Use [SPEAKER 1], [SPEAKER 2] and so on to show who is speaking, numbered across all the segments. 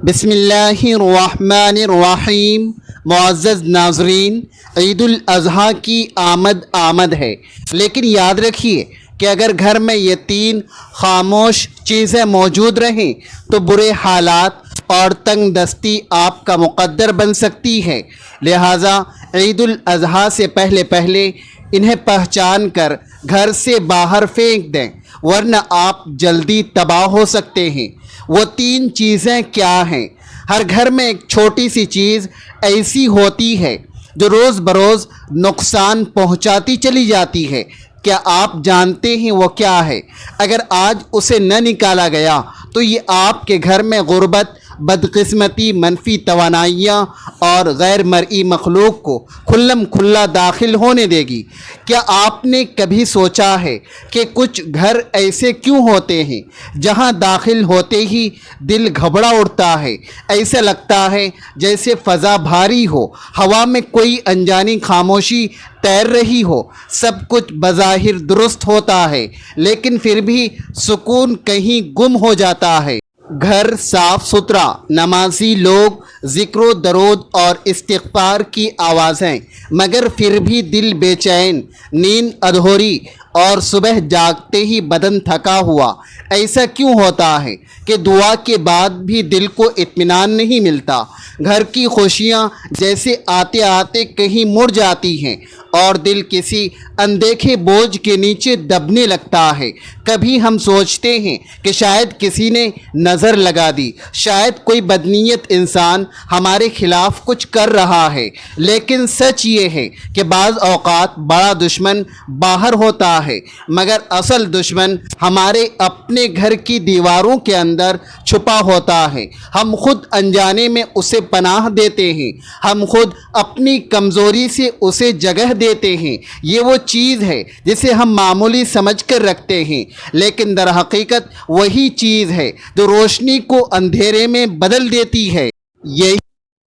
[SPEAKER 1] بسم اللہ الرحمن الرحیم۔ معزز ناظرین، عید الاضحیٰ کی آمد ہے، لیکن یاد رکھیے کہ اگر گھر میں یہ تین خاموش چیزیں موجود رہیں تو برے حالات اور تنگ دستی آپ کا مقدر بن سکتی ہے۔ لہٰذا عید الاضحیٰ سے پہلے انہیں پہچان کر گھر سے باہر پھینک دیں، ورنہ آپ جلدی تباہ ہو سکتے ہیں۔ وہ تین چیزیں کیا ہیں؟ ہر گھر میں ایک چھوٹی سی چیز ایسی ہوتی ہے جو روز بروز نقصان پہنچاتی چلی جاتی ہے۔ کیا آپ جانتے ہیں وہ کیا ہے؟ اگر آج اسے نہ نکالا گیا تو یہ آپ کے گھر میں غربت، بدقسمتی، منفی توانائیاں اور غیر مرئی مخلوق کو کھلم کھلا داخل ہونے دے گی۔ کیا آپ نے کبھی سوچا ہے کہ کچھ گھر ایسے کیوں ہوتے ہیں جہاں داخل ہوتے ہی دل گھبرا اٹھتا ہے؟ ایسا لگتا ہے جیسے فضا بھاری ہو، ہوا میں کوئی انجانی خاموشی تیر رہی ہو۔ سب کچھ بظاہر درست ہوتا ہے، لیکن پھر بھی سکون کہیں گم ہو جاتا ہے۔ گھر صاف ستھرا، نمازی لوگ، ذکر و درود اور استغفار کی آوازیں، مگر پھر بھی دل بے چین، نیند ادھوری اور صبح جاگتے ہی بدن تھکا ہوا۔ ایسا کیوں ہوتا ہے کہ دعا کے بعد بھی دل کو اطمینان نہیں ملتا؟ گھر کی خوشیاں جیسے آتے آتے کہیں مڑ جاتی ہیں اور دل کسی اندیکھے بوجھ کے نیچے دبنے لگتا ہے۔ کبھی ہم سوچتے ہیں کہ شاید کسی نے نظر لگا دی، شاید کوئی بدنیت انسان ہمارے خلاف کچھ کر رہا ہے، لیکن سچ یہ ہے کہ بعض اوقات بڑا دشمن باہر ہوتا ہے، مگر اصل دشمن ہمارے اپنے گھر کی دیواروں کے اندر چھپا ہوتا ہے۔ ہم خود انجانے میں اسے پناہ دیتے ہیں، ہم خود اپنی کمزوری سے اسے جگہ دیتے ہیں۔ یہ وہ چیز ہے جسے ہم معمولی سمجھ کر رکھتے ہیں، لیکن در حقیقت وہی چیز ہے جو روشنی کو اندھیرے میں بدل دیتی ہے۔ یہی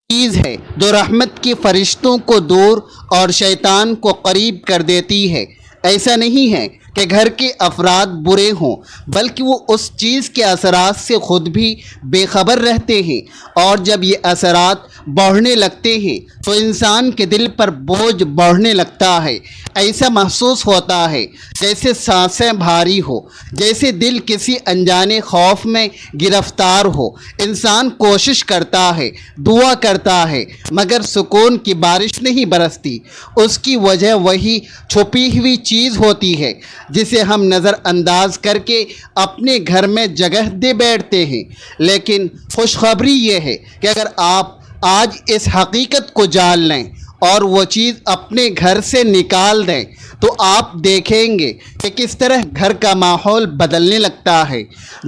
[SPEAKER 1] چیز ہے جو رحمت کے فرشتوں کو دور اور شیطان کو قریب کر دیتی ہے۔ ایسا نہیں ہے کہ گھر کے افراد برے ہوں، بلکہ وہ اس چیز کے اثرات سے خود بھی بے خبر رہتے ہیں، اور جب یہ اثرات بڑھنے لگتے ہیں تو انسان کے دل پر بوجھ بڑھنے لگتا ہے۔ ایسا محسوس ہوتا ہے جیسے سانسیں بھاری ہو، جیسے دل کسی انجانے خوف میں گرفتار ہو۔ انسان کوشش کرتا ہے، دعا کرتا ہے، مگر سکون کی بارش نہیں برستی۔ اس کی وجہ وہی چھپی ہوئی چیز ہوتی ہے جسے ہم نظر انداز کر کے اپنے گھر میں جگہ دے بیٹھتے ہیں۔ لیکن خوشخبری یہ ہے کہ اگر آپ آج اس حقیقت کو جان لیں اور وہ چیز اپنے گھر سے نکال دیں تو آپ دیکھیں گے کہ کس طرح گھر کا ماحول بدلنے لگتا ہے۔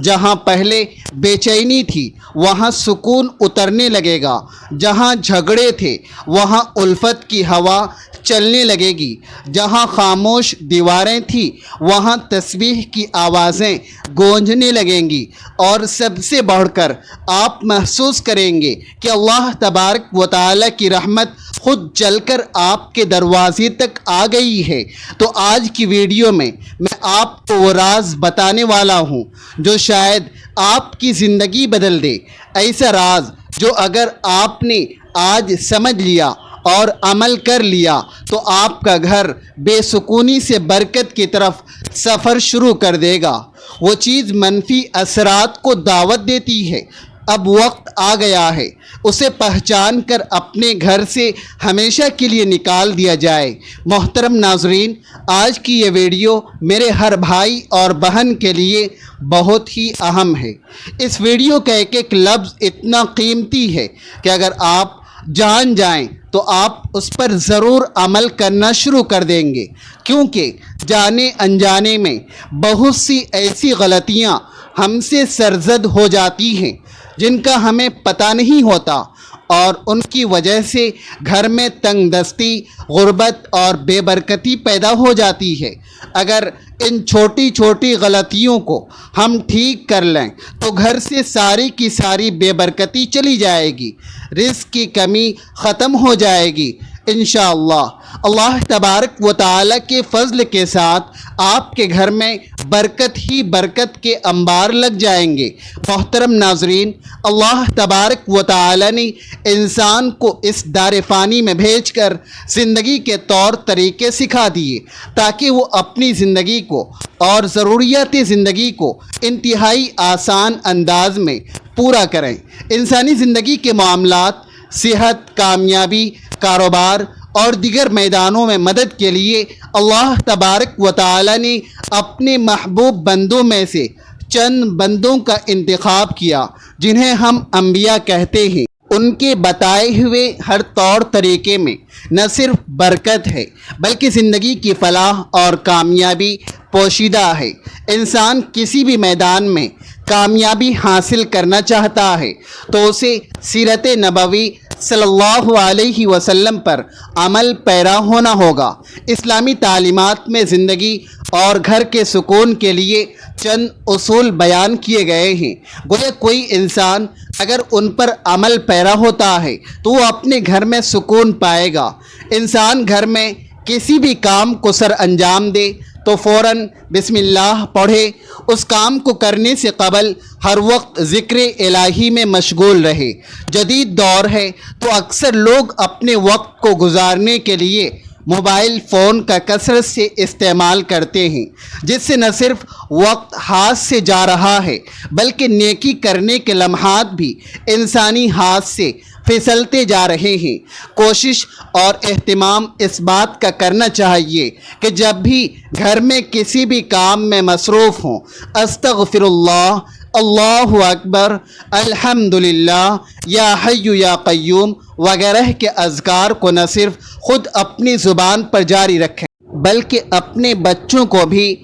[SPEAKER 1] جہاں پہلے بے چینی تھی وہاں سکون اترنے لگے گا، جہاں جھگڑے تھے وہاں الفت کی ہوا چلنے لگے گی، جہاں خاموش دیواریں تھیں وہاں تسبیح کی آوازیں گونجنے لگیں گی، اور سب سے بڑھ کر آپ محسوس کریں گے کہ اللہ تبارک و تعالیٰ کی رحمت خود چل کر آپ کے دروازے تک آ گئی ہے۔ تو آج کی ویڈیو میں آپ کو وہ راز بتانے والا ہوں جو شاید آپ کی زندگی بدل دے۔ ایسا راز جو اگر آپ نے آج سمجھ لیا اور عمل کر لیا تو آپ کا گھر بے سکونی سے برکت کی طرف سفر شروع کر دے گا۔ وہ چیز منفی اثرات کو دعوت دیتی ہے۔ اب وقت آ گیا ہے اسے پہچان کر اپنے گھر سے ہمیشہ کے لیے نکال دیا جائے۔ محترم ناظرین، آج کی یہ ویڈیو میرے ہر بھائی اور بہن کے لیے بہت ہی اہم ہے۔ اس ویڈیو کا ایک ایک لفظ اتنا قیمتی ہے کہ اگر آپ جان جائیں تو آپ اس پر ضرور عمل کرنا شروع کر دیں گے، کیونکہ جانے انجانے میں بہت سی ایسی غلطیاں ہم سے سرزد ہو جاتی ہیں جن کا ہمیں پتہ نہیں ہوتا، اور ان کی وجہ سے گھر میں تنگ دستی، غربت اور بے برکتی پیدا ہو جاتی ہے۔ اگر ان چھوٹی چھوٹی غلطیوں کو ہم ٹھیک کر لیں تو گھر سے ساری کی ساری بے برکتی چلی جائے گی، رزق کی کمی ختم ہو جائے گی، انشاءاللہ اللہ تبارک و تعالی کے فضل کے ساتھ آپ کے گھر میں برکت ہی برکت کے انبار لگ جائیں گے۔ محترم ناظرین، اللہ تبارک و تعالی نے انسان کو اس دار فانی میں بھیج کر زندگی کے طور طریقے سکھا دیے تاکہ وہ اپنی زندگی کو اور ضروریات زندگی کو انتہائی آسان انداز میں پورا کریں۔ انسانی زندگی کے معاملات، صحت، کامیابی، کاروبار اور دیگر میدانوں میں مدد کے لیے اللہ تبارک و تعالی نے اپنے محبوب بندوں میں سے چند بندوں کا انتخاب کیا جنہیں ہم انبیاء کہتے ہیں۔ ان کے بتائے ہوئے ہر طور طریقے میں نہ صرف برکت ہے بلکہ زندگی کی فلاح اور کامیابی پوشیدہ ہے۔ انسان کسی بھی میدان میں کامیابی حاصل کرنا چاہتا ہے تو اسے سیرت نبوی صلی اللہ علیہ وسلم پر عمل پیرا ہونا ہوگا۔ اسلامی تعلیمات میں زندگی اور گھر کے سکون کے لیے چند اصول بیان کیے گئے ہیں۔ گویا کوئی انسان اگر ان پر عمل پیرا ہوتا ہے تو وہ اپنے گھر میں سکون پائے گا۔ انسان گھر میں کسی بھی کام کو سر انجام دے تو فوراً بسم اللہ پڑھے، اس کام کو کرنے سے قبل ہر وقت ذکر الہی میں مشغول رہے۔ جدید دور ہے تو اکثر لوگ اپنے وقت کو گزارنے کے لیے موبائل فون کا کثرت سے استعمال کرتے ہیں، جس سے نہ صرف وقت ہاتھ سے جا رہا ہے بلکہ نیکی کرنے کے لمحات بھی انسانی ہاتھ سے پھسلتے جا رہے ہیں۔ کوشش اور اہتمام اس بات کا کرنا چاہیے کہ جب بھی گھر میں کسی بھی کام میں مصروف ہوں، استغفر اللہ، اللہ اکبر، الحمدللہ، یا حی یا قیوم وغیرہ کے اذکار کو نہ صرف خود اپنی زبان پر جاری رکھیں بلکہ اپنے بچوں کو بھی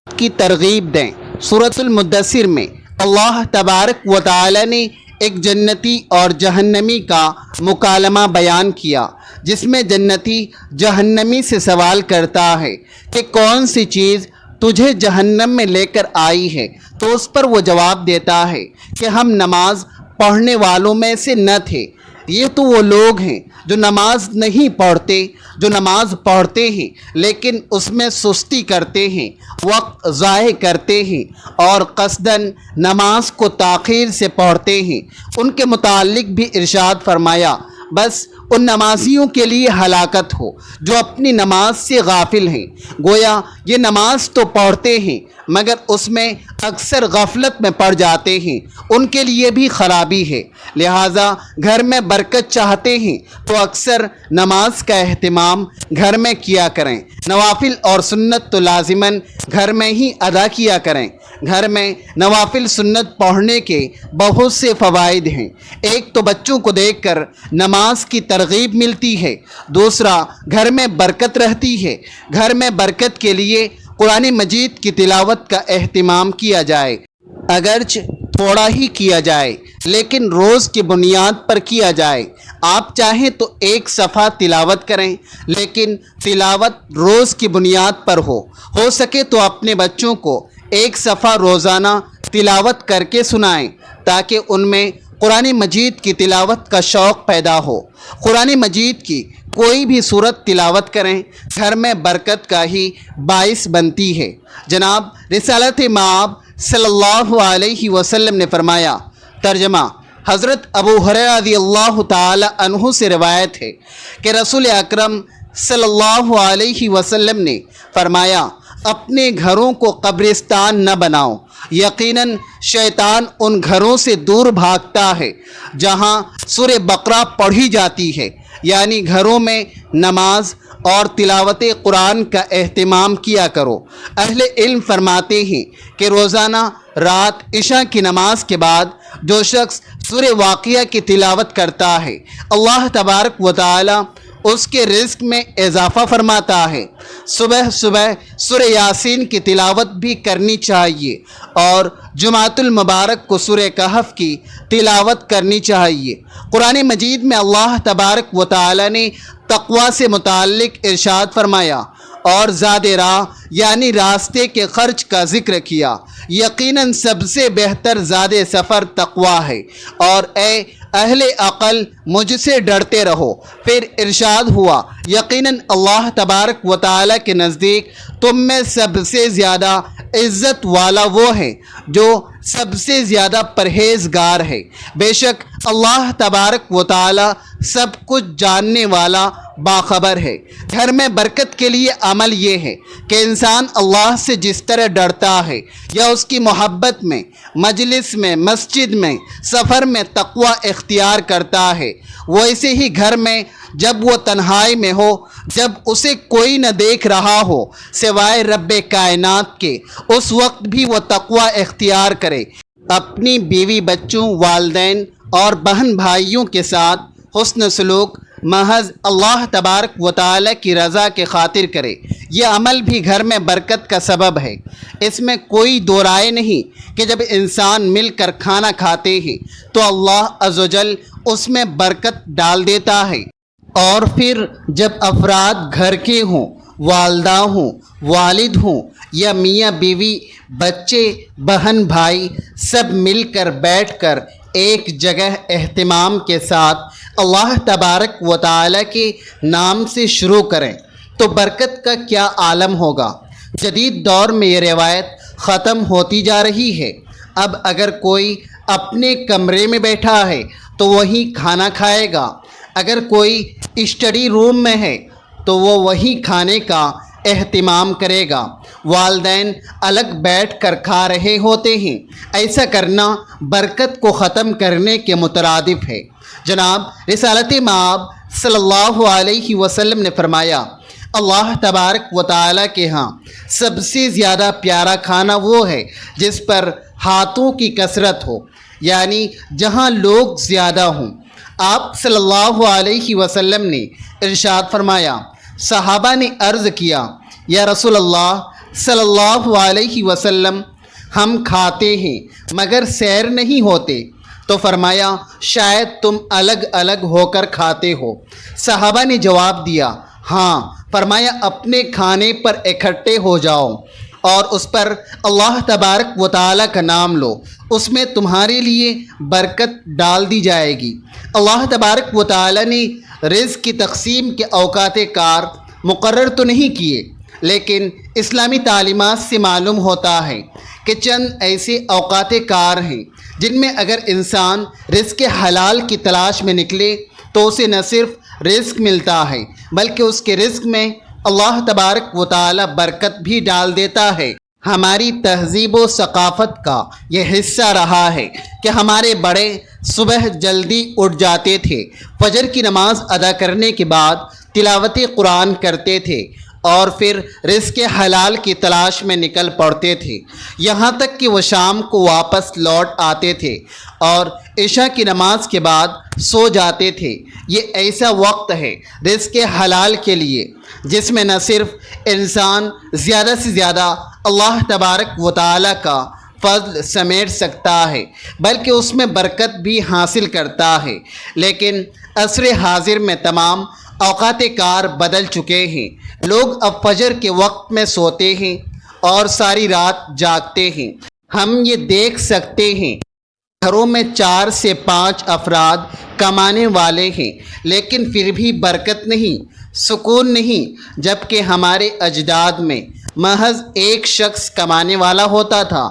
[SPEAKER 1] کی ترغیب دیں۔ سورۃ المدثر میں اللہ تبارک و تعالی نے ایک جنتی اور جہنمی کا مکالمہ بیان کیا، جس میں جنتی جہنمی سے سوال کرتا ہے کہ کون سی چیز تجھے جہنم میں لے کر آئی ہے، تو اس پر وہ جواب دیتا ہے کہ ہم نماز پڑھنے والوں میں سے نہ تھے۔ یہ تو وہ لوگ ہیں جو نماز نہیں پڑھتے، جو نماز پڑھتے ہیں لیکن اس میں سستی کرتے ہیں، وقت ضائع کرتے ہیں اور قصداً نماز کو تاخیر سے پڑھتے ہیں۔ ان کے متعلق بھی ارشاد فرمایا، بس ان نمازیوں کے لیے ہلاکت ہو جو اپنی نماز سے غافل ہیں۔ گویا یہ نماز تو پڑھتے ہیں مگر اس میں اکثر غفلت میں پڑ جاتے ہیں، ان کے لیے بھی خرابی ہے۔ لہٰذا گھر میں برکت چاہتے ہیں تو اکثر نماز کا اہتمام گھر میں کیا کریں۔ نوافل اور سنت تو لازماً گھر میں ہی ادا کیا کریں۔ گھر میں نوافل سنت پڑھنے کے بہت سے فوائد ہیں۔ ایک تو بچوں کو دیکھ کر نماز کی ترغیب ملتی ہے، دوسرا گھر میں برکت رہتی ہے۔ گھر میں برکت کے لیے قرآن مجید کی تلاوت کا اہتمام کیا جائے، اگرچہ تھوڑا ہی کیا جائے لیکن روز کی بنیاد پر کیا جائے۔ آپ چاہیں تو ایک صفحہ تلاوت کریں لیکن تلاوت روز کی بنیاد پر ہو سکے تو اپنے بچوں کو ایک صفحہ روزانہ تلاوت کر کے سنائیں تاکہ ان میں قرآن مجید کی تلاوت کا شوق پیدا ہو۔ قرآن مجید کی کوئی بھی سورت تلاوت کریں، گھر میں برکت کا ہی باعث بنتی ہے۔ جناب رسالت مآب صلی اللہ علیہ وسلم نے فرمایا، ترجمہ حضرت ابو ہریرہ رضی اللہ تعالی عنہ سے روایت ہے کہ رسول اکرم صلی اللہ علیہ وسلم نے فرمایا، اپنے گھروں کو قبرستان نہ بناؤ، یقیناً شیطان ان گھروں سے دور بھاگتا ہے جہاں سورہ بقرہ پڑھی جاتی ہے، یعنی گھروں میں نماز اور تلاوت قرآن کا اہتمام کیا کرو۔ اہل علم فرماتے ہیں کہ روزانہ رات عشاء کی نماز کے بعد جو شخص سورہ واقعہ کی تلاوت کرتا ہے، اللہ تبارک و تعالی اس کے رزق میں اضافہ فرماتا ہے۔ صبح صبح سورہ یاسین کی تلاوت بھی کرنی چاہیے اور جمعۃ المبارک کو سورہ کہف کی تلاوت کرنی چاہیے۔ قرآن مجید میں اللہ تبارک و تعالی نے تقوی سے متعلق ارشاد فرمایا، اور زاد راہ یعنی راستے کے خرچ کا ذکر کیا۔ یقیناً سب سے بہتر زاد سفر تقوی ہے، اور اے اہل عقل مجھ سے ڈرتے رہو۔ پھر ارشاد ہوا، یقیناً اللہ تبارک و تعالیٰ کے نزدیک تم میں سب سے زیادہ عزت والا وہ ہے جو سب سے زیادہ پرہیزگار ہے۔ بے شک اللہ تبارک و تعالیٰ سب کچھ جاننے والا باخبر ہے۔ گھر میں برکت کے لیے عمل یہ ہے کہ انسان اللہ سے جس طرح ڈرتا ہے یا اس کی محبت میں، مجلس میں، مسجد میں، سفر میں تقوی اختیار کرتا ہے، ویسے ہی گھر میں جب وہ تنہائی میں ہو، جب اسے کوئی نہ دیکھ رہا ہو سوائے رب کائنات کے، اس وقت بھی وہ تقوی اختیار کرے۔ اپنی بیوی، بچوں، والدین اور بہن بھائیوں کے ساتھ حسن سلوک محض اللہ تبارک و تعالیٰ کی رضا کے خاطر کرے۔ یہ عمل بھی گھر میں برکت کا سبب ہے۔ اس میں کوئی دو رائے نہیں کہ جب انسان مل کر کھانا کھاتے ہیں تو اللہ عز و جل اس میں برکت ڈال دیتا ہے، اور پھر جب افراد گھر کے ہوں، والدہ ہوں، والد ہوں، یا میاں بیوی، بچے، بہن بھائی، سب مل کر بیٹھ کر ایک جگہ اہتمام کے ساتھ اللہ تبارک و تعالیٰ کے نام سے شروع کریں تو برکت کا کیا عالم ہوگا۔ جدید دور میں یہ روایت ختم ہوتی جا رہی ہے۔ اب اگر کوئی اپنے کمرے میں بیٹھا ہے تو وہیں کھانا کھائے گا، اگر کوئی اسٹڈی روم میں ہے تو وہ وہیں کھانے کا اہتمام کرے گا۔ والدین الگ بیٹھ کر کھا رہے ہوتے ہیں۔ ایسا کرنا برکت کو ختم کرنے کے مترادف ہے۔ جناب رسالت مآب صلی اللہ علیہ وسلم نے فرمایا، اللہ تبارک و تعالیٰ کے ہاں سب سے زیادہ پیارا کھانا وہ ہے جس پر ہاتھوں کی کثرت ہو، یعنی جہاں لوگ زیادہ ہوں۔ آپ صلی اللہ علیہ وسلم نے ارشاد فرمایا، صحابہ نے عرض کیا، یا رسول اللہ صلی اللہ علیہ وسلم، ہم کھاتے ہیں مگر سیر نہیں ہوتے۔ تو فرمایا، شاید تم الگ الگ ہو کر کھاتے ہو۔ صحابہ نے جواب دیا، ہاں۔ فرمایا، اپنے کھانے پر اکٹھے ہو جاؤ اور اس پر اللہ تبارک و تعالیٰ کا نام لو، اس میں تمہارے لیے برکت ڈال دی جائے گی۔ اللہ تبارک و تعالیٰ نے رزق کی تقسیم کے اوقات کار مقرر تو نہیں کیے، لیکن اسلامی تعلیمات سے معلوم ہوتا ہے کہ چند ایسے اوقات کار ہیں جن میں اگر انسان رزق حلال کی تلاش میں نکلے تو اسے نہ صرف رزق ملتا ہے بلکہ اس کے رزق میں اللہ تبارک و تعالی برکت بھی ڈال دیتا ہے۔ ہماری تہذیب و ثقافت کا یہ حصہ رہا ہے کہ ہمارے بڑے صبح جلدی اٹھ جاتے تھے، فجر کی نماز ادا کرنے کے بعد تلاوت قرآن کرتے تھے اور پھر رزق حلال کی تلاش میں نکل پڑتے تھے، یہاں تک کہ وہ شام کو واپس لوٹ آتے تھے اور عشاء کی نماز کے بعد سو جاتے تھے۔ یہ ایسا وقت ہے رزق حلال کے لیے جس میں نہ صرف انسان زیادہ سے زیادہ اللہ تبارک و تعالیٰ کا فضل سمیٹ سکتا ہے بلکہ اس میں برکت بھی حاصل کرتا ہے۔ لیکن عصر حاضر میں تمام اوقات کار بدل چکے ہیں۔ لوگ اب فجر کے وقت میں سوتے ہیں اور ساری رات جاگتے ہیں۔ ہم یہ دیکھ سکتے ہیں گھروں میں 4 سے 5 افراد کمانے والے ہیں لیکن پھر بھی برکت نہیں، سکون نہیں، جبکہ ہمارے اجداد میں محض ایک شخص کمانے والا ہوتا تھا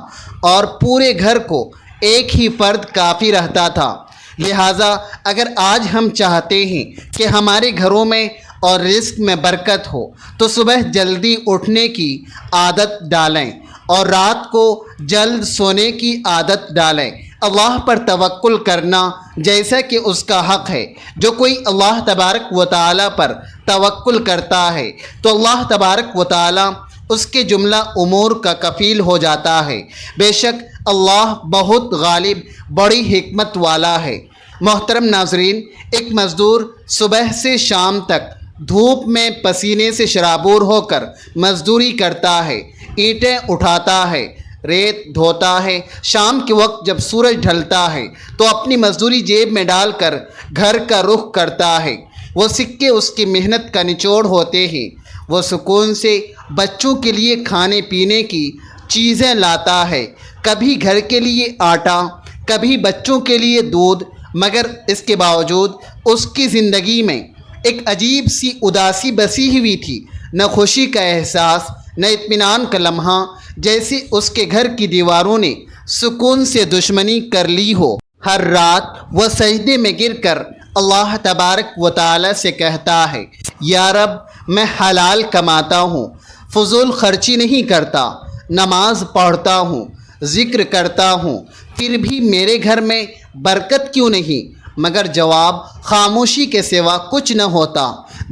[SPEAKER 1] اور پورے گھر کو ایک ہی فرد کافی رہتا تھا۔ لہٰذا اگر آج ہم چاہتے ہیں کہ ہمارے گھروں میں اور رزق میں برکت ہو تو صبح جلدی اٹھنے کی عادت ڈالیں اور رات کو جلد سونے کی عادت ڈالیں۔ اللہ پر توکل کرنا جیسا کہ اس کا حق ہے۔ جو کوئی اللہ تبارک و تعالیٰ پر توکل کرتا ہے تو اللہ تبارک و تعالیٰ اس کے جملہ امور کا کفیل ہو جاتا ہے۔ بے شک اللہ بہت غالب، بڑی حکمت والا ہے۔ محترم ناظرین، ایک مزدور صبح سے شام تک دھوپ میں پسینے سے شرابور ہو کر مزدوری کرتا ہے، اینٹیں اٹھاتا ہے، ریت دھوتا ہے۔ شام کے وقت جب سورج ڈھلتا ہے تو اپنی مزدوری جیب میں ڈال کر گھر کا رخ کرتا ہے۔ وہ سکے اس کی محنت کا نچوڑ ہوتے ہیں۔ وہ سکون سے بچوں کے لیے کھانے پینے کی چیزیں لاتا ہے، کبھی گھر کے لیے آٹا، کبھی بچوں کے لیے دودھ، مگر اس کے باوجود اس کی زندگی میں ایک عجیب سی اداسی بسی ہوئی تھی، نہ خوشی کا احساس، نہ اطمینان کا لمحہ، جیسے اس کے گھر کی دیواروں نے سکون سے دشمنی کر لی ہو۔ ہر رات وہ سجدے میں گر کر اللہ تبارک و تعالی سے کہتا ہے، یا رب میں حلال کماتا ہوں، فضول خرچی نہیں کرتا، نماز پڑھتا ہوں، ذکر کرتا ہوں، پھر بھی میرے گھر میں برکت کیوں نہیں؟ مگر جواب خاموشی کے سوا کچھ نہ ہوتا۔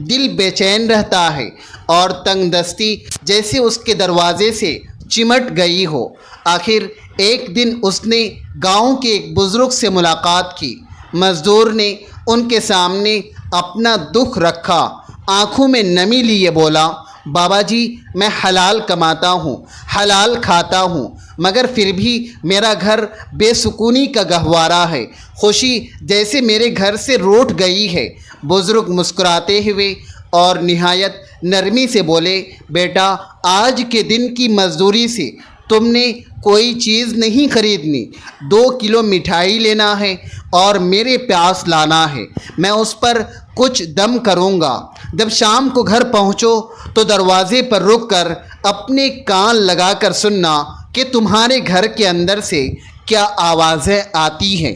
[SPEAKER 1] دل بے چین رہتا ہے اور تنگ دستی جیسے اس کے دروازے سے چمٹ گئی ہو۔ آخر ایک دن اس نے گاؤں کے ایک بزرگ سے ملاقات کی۔ مزدور نے ان کے سامنے اپنا دکھ رکھا، آنکھوں میں نمی لیے بولا، بابا جی میں حلال کماتا ہوں، حلال کھاتا ہوں، مگر پھر بھی میرا گھر بے سکونی کا گہوارہ ہے، خوشی جیسے میرے گھر سے روٹھ گئی ہے۔ بزرگ مسکراتے ہوئے اور نہایت نرمی سے بولے، بیٹا آج کے دن کی مزدوری سے تم نے کوئی چیز نہیں خریدنی، 2 کلو مٹھائی لینا ہے اور میرے پیاس لانا ہے، میں اس پر کچھ دم کروں گا۔ جب شام کو گھر پہنچو تو دروازے پر رک کر اپنے کان لگا کر سننا کہ تمہارے گھر کے اندر سے کیا آوازیں آتی ہیں۔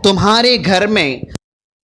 [SPEAKER 1] تمہارے گھر میں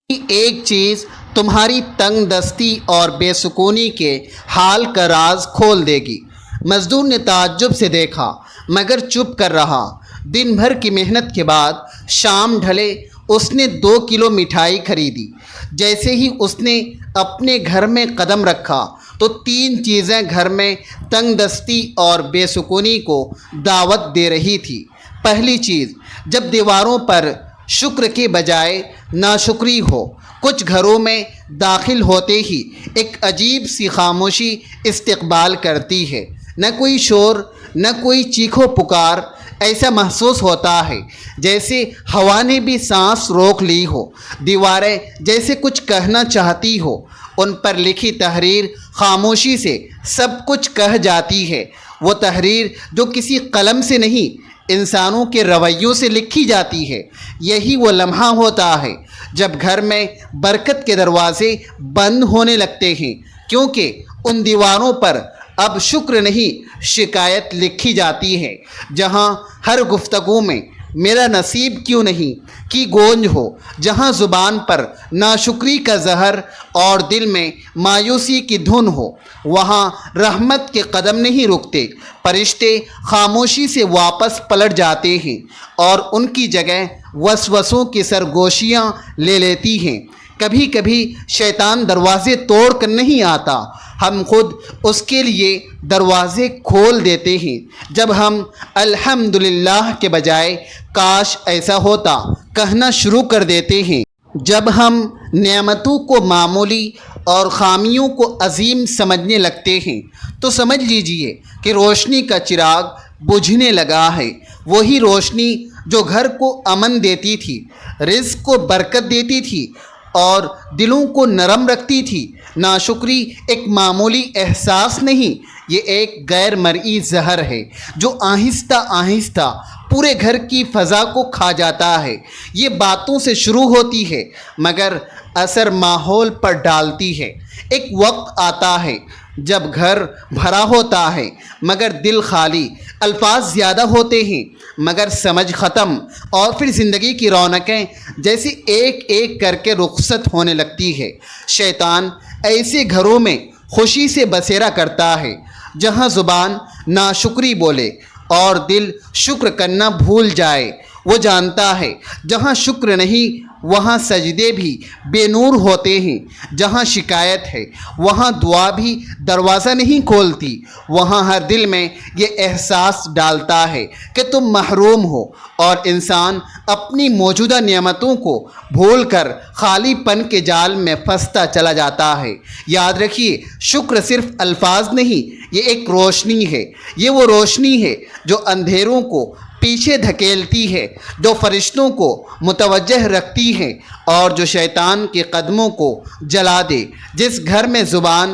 [SPEAKER 1] ایک چیز تمہاری تنگ دستی اور بے سکونی کے حال کا راز کھول دے گی۔ مزدور نے تعجب سے دیکھا مگر چپ کر رہا۔ دن بھر کی محنت کے بعد شام ڈھلے اس نے 2 کلو مٹھائی خریدی۔ جیسے ہی اس نے اپنے گھر میں قدم رکھا تو 3 چیزیں گھر میں تنگ دستی اور بے سکونی کو دعوت دے رہی تھی۔ پہلی چیز، جب دیواروں پر شکر کے بجائے ناشکری ہو۔ کچھ گھروں میں داخل ہوتے ہی ایک عجیب سی خاموشی استقبال کرتی ہے، نہ کوئی شور، نہ کوئی چیخو پکار، ایسا محسوس ہوتا ہے جیسے ہوا نے بھی سانس روک لی ہو۔ دیواریں جیسے کچھ کہنا چاہتی ہو، ان پر لکھی تحریر خاموشی سے سب کچھ کہہ جاتی ہے۔ وہ تحریر جو کسی قلم سے نہیں، انسانوں کے رویوں سے لکھی جاتی ہے۔ یہی وہ لمحہ ہوتا ہے جب گھر میں برکت کے دروازے بند ہونے لگتے ہیں، کیونکہ ان دیواروں پر اب شکر نہیں شکایت لکھی جاتی ہے۔ جہاں ہر گفتگو میں میرا نصیب کیوں نہیں کی گونج ہو، جہاں زبان پر ناشکری کا زہر اور دل میں مایوسی کی دھن ہو، وہاں رحمت کے قدم نہیں رکتے۔ فرشتے خاموشی سے واپس پلٹ جاتے ہیں اور ان کی جگہ وسوسوں کی سرگوشیاں لے لیتی ہیں۔ کبھی کبھی شیطان دروازے توڑ کر نہیں آتا، ہم خود اس کے لیے دروازے کھول دیتے ہیں۔ جب ہم الحمدللہ کے بجائے کاش ایسا ہوتا کہنا شروع کر دیتے ہیں، جب ہم نعمتوں کو معمولی اور خامیوں کو عظیم سمجھنے لگتے ہیں، تو سمجھ لیجئے کہ روشنی کا چراغ بجھنے لگا ہے۔ وہی روشنی جو گھر کو امن دیتی تھی، رزق کو برکت دیتی تھی اور دلوں کو نرم رکھتی تھی۔ ناشکری ایک معمولی احساس نہیں، یہ ایک غیر مرئی زہر ہے جو آہستہ آہستہ پورے گھر کی فضا کو کھا جاتا ہے۔ یہ باتوں سے شروع ہوتی ہے مگر اثر ماحول پر ڈالتی ہے۔ ایک وقت آتا ہے جب گھر بھرا ہوتا ہے مگر دل خالی، الفاظ زیادہ ہوتے ہیں مگر سمجھ ختم، اور پھر زندگی کی رونقیں جیسے ایک ایک کر کے رخصت ہونے لگتی ہے۔ شیطان ایسے گھروں میں خوشی سے بسیرا کرتا ہے جہاں زبان ناشکری بولے اور دل شکر کرنا بھول جائے۔ وہ جانتا ہے جہاں شکر نہیں وہاں سجدے بھی بے نور ہوتے ہیں، جہاں شکایت ہے وہاں دعا بھی دروازہ نہیں کھولتی، وہاں ہر دل میں یہ احساس ڈالتا ہے کہ تم محروم ہو، اور انسان اپنی موجودہ نعمتوں کو بھول کر خالی پن کے جال میں پھنستا چلا جاتا ہے۔ یاد رکھیے، شکر صرف الفاظ نہیں، یہ ایک روشنی ہے۔ یہ وہ روشنی ہے جو اندھیروں کو پیچھے دھکیلتی ہے، جو فرشتوں کو متوجہ رکھتی ہے اور جو شیطان کے قدموں کو جلا دے۔ جس گھر میں زبان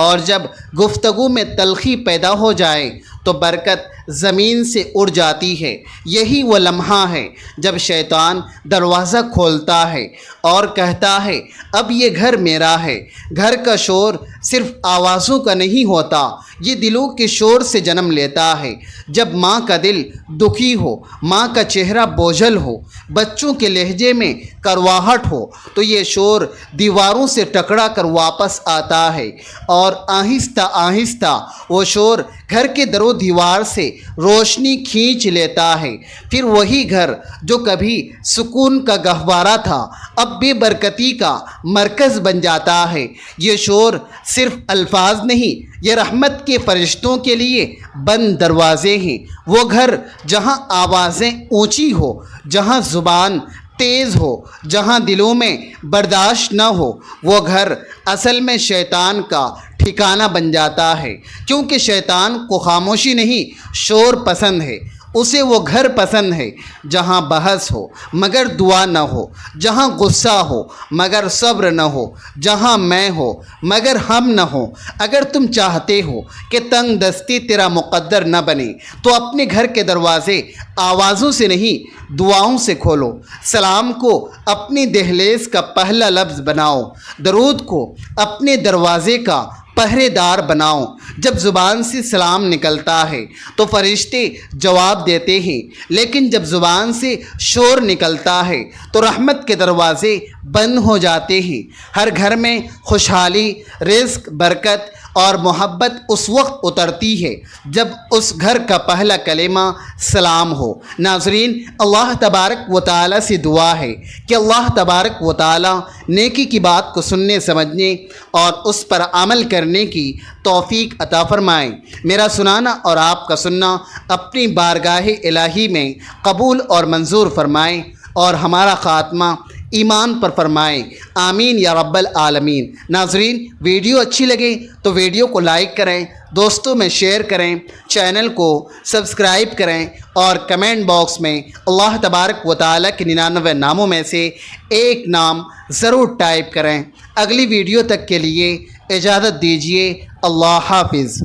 [SPEAKER 1] اور جب گفتگو میں تلخی پیدا ہو جائے تو برکت زمین سے اڑ جاتی ہے۔ یہی وہ لمحہ ہے جب شیطان دروازہ کھولتا ہے اور کہتا ہے اب یہ گھر میرا ہے۔ گھر کا شور صرف آوازوں کا نہیں ہوتا، یہ دلوں کے شور سے جنم لیتا ہے۔ جب ماں کا دل دکھی ہو، ماں کا چہرہ بوجھل ہو، بچوں کے لہجے میں کرواہٹ ہو، تو یہ شور دیواروں سے ٹکرا کر واپس آتا ہے اور آہستہ آہستہ وہ شور گھر کے در و دیوار سے روشنی کھینچ لیتا ہے۔ پھر وہی گھر جو کبھی سکون کا گہوارہ تھا اب بے برکتی کا مرکز بن جاتا ہے۔ یہ شور صرف الفاظ نہیں، یہ رحمت کے فرشتوں کے لیے بند دروازے ہیں۔ وہ گھر جہاں آوازیں اونچی ہو، جہاں زبان تیز ہو، جہاں دلوں میں برداشت نہ ہو، وہ گھر اصل میں شیطان کا ٹھکانہ بن جاتا ہے، کیونکہ شیطان کو خاموشی نہیں شور پسند ہے۔ اسے وہ گھر پسند ہے جہاں بحث ہو مگر دعا نہ ہو، جہاں غصہ ہو مگر صبر نہ ہو، جہاں میں ہو مگر ہم نہ ہو۔ اگر تم چاہتے ہو کہ تنگ دستی تیرا مقدر نہ بنے تو اپنے گھر کے دروازے آوازوں سے نہیں دعاؤں سے کھولو۔ سلام کو اپنی دہلیز کا پہلا لفظ بناؤ، درود کو اپنے دروازے کا پہرے دار بناؤ۔ جب زبان سے سلام نکلتا ہے تو فرشتے جواب دیتے ہیں، لیکن جب زبان سے شور نکلتا ہے تو رحمت کے دروازے بند ہو جاتے ہیں۔ ہر گھر میں خوشحالی، رزق، برکت اور محبت اس وقت اترتی ہے جب اس گھر کا پہلا کلمہ سلام ہو۔ ناظرین، اللہ تبارک و تعالیٰ سے دعا ہے کہ اللہ تبارک و تعالیٰ نیکی کی بات کو سننے، سمجھنے اور اس پر عمل کرنے کی توفیق عطا فرمائیں۔ میرا سنانا اور آپ کا سننا اپنی بارگاہ الہی میں قبول اور منظور فرمائیں اور ہمارا خاتمہ ایمان پر فرمائیں، آمین یا رب العالمین۔ ناظرین، ویڈیو اچھی لگے تو ویڈیو کو لائک کریں، دوستوں میں شیئر کریں، چینل کو سبسکرائب کریں اور کمنٹ باکس میں اللہ تبارک و تعالیٰ کے 99 ناموں میں سے ایک نام ضرور ٹائپ کریں۔ اگلی ویڈیو تک کے لیے اجازت دیجیے، اللہ حافظ۔